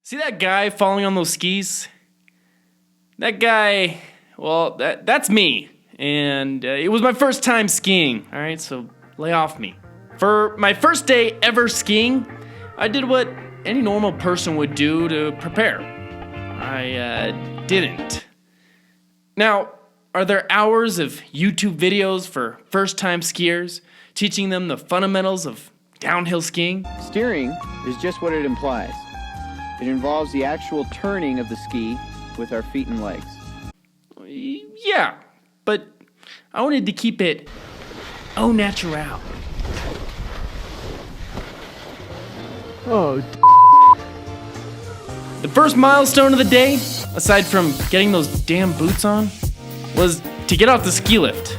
See that guy falling on those skis? That guy, well, that's me. And it was my first time skiing, all right? So lay off me. For my first day ever skiing, I did what any normal person would do to prepare. I didn't. Now, are there hours of YouTube videos for first-time skiers, teaching them the fundamentals of downhill skiing? Steering is just what it implies. It involves the actual turning of the ski with our feet and legs. Yeah, but I wanted to keep it au natural. Oh, The first milestone of the day, aside from getting those damn boots on, was to get off the ski lift.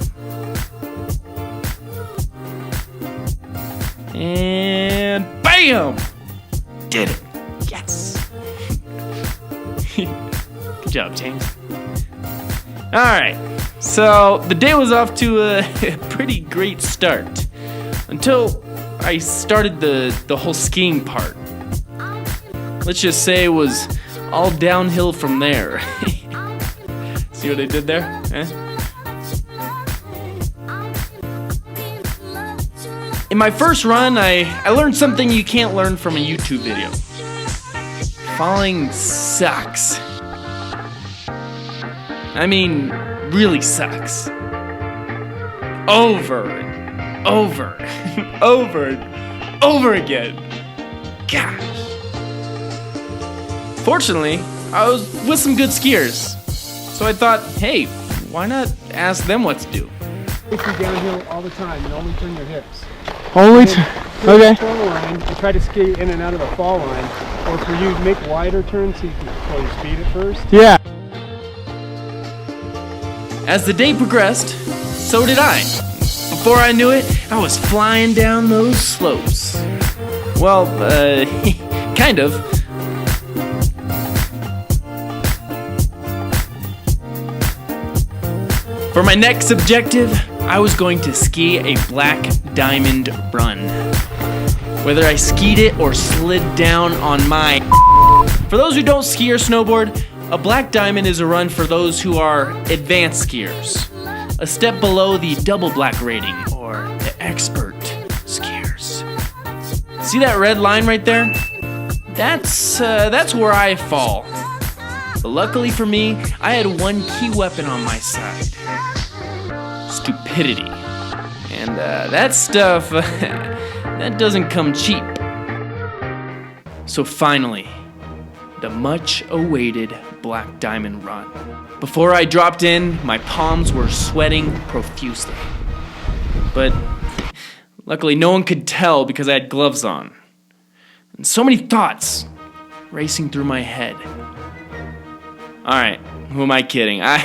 And BAM! Did it. Yes. Good job, James. Alright, so the day was off to a pretty great start. Until I started the whole skiing part. Let's just say it was all downhill from there. See what I did there? In my first run, I learned something you can't learn from a YouTube video. Falling sucks. I mean, really sucks. Over and over and over and over again. Gosh. Fortunately, I was with some good skiers. So I thought, hey, why not ask them what to do? if you're downhill all the time and only turn your hips. Okay. Fall line, you try to ski in and out of the fall line, or for you, make wider turns so you can control your speed at first. Yeah. As the day progressed, so did I. Before I knew it, I was flying down those slopes. Well, kind of. For my next objective, I was going to ski a black diamond run. Whether I skied it or slid down on my... For those who don't ski or snowboard, a black diamond is a run for those who are advanced skiers. A step below the double black rating, or the expert skiers. See that red line right there? That's where I fall. But luckily for me, I had one key weapon on my side. Stupidity. And that stuff, that doesn't come cheap. So finally, the much-awaited Black Diamond run. Before I dropped in, my palms were sweating profusely. But luckily no one could tell because I had gloves on. And so many thoughts racing through my head. Alright, who am I kidding? I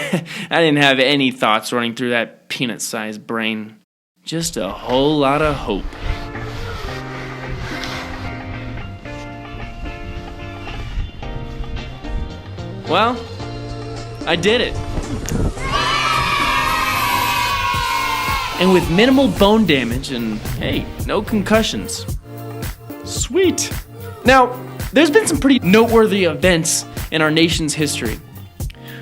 didn't have any thoughts running through that peanut-sized brain. Just a whole lot of hope. Well, I did it. And with minimal bone damage and, hey, no concussions. Sweet. Now, there's been some pretty noteworthy events in our nation's history.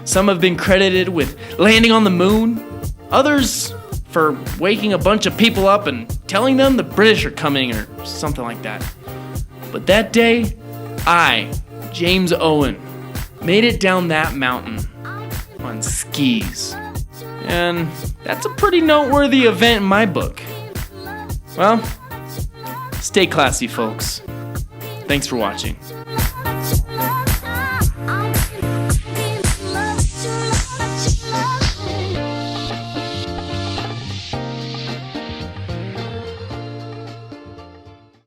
Some have been credited with landing on the moon, others for waking a bunch of people up and telling them the British are coming or something like that. But that day, I, James Owen, made it down that mountain on skis. And that's a pretty noteworthy event in my book. Well, stay classy, folks. Thanks for watching.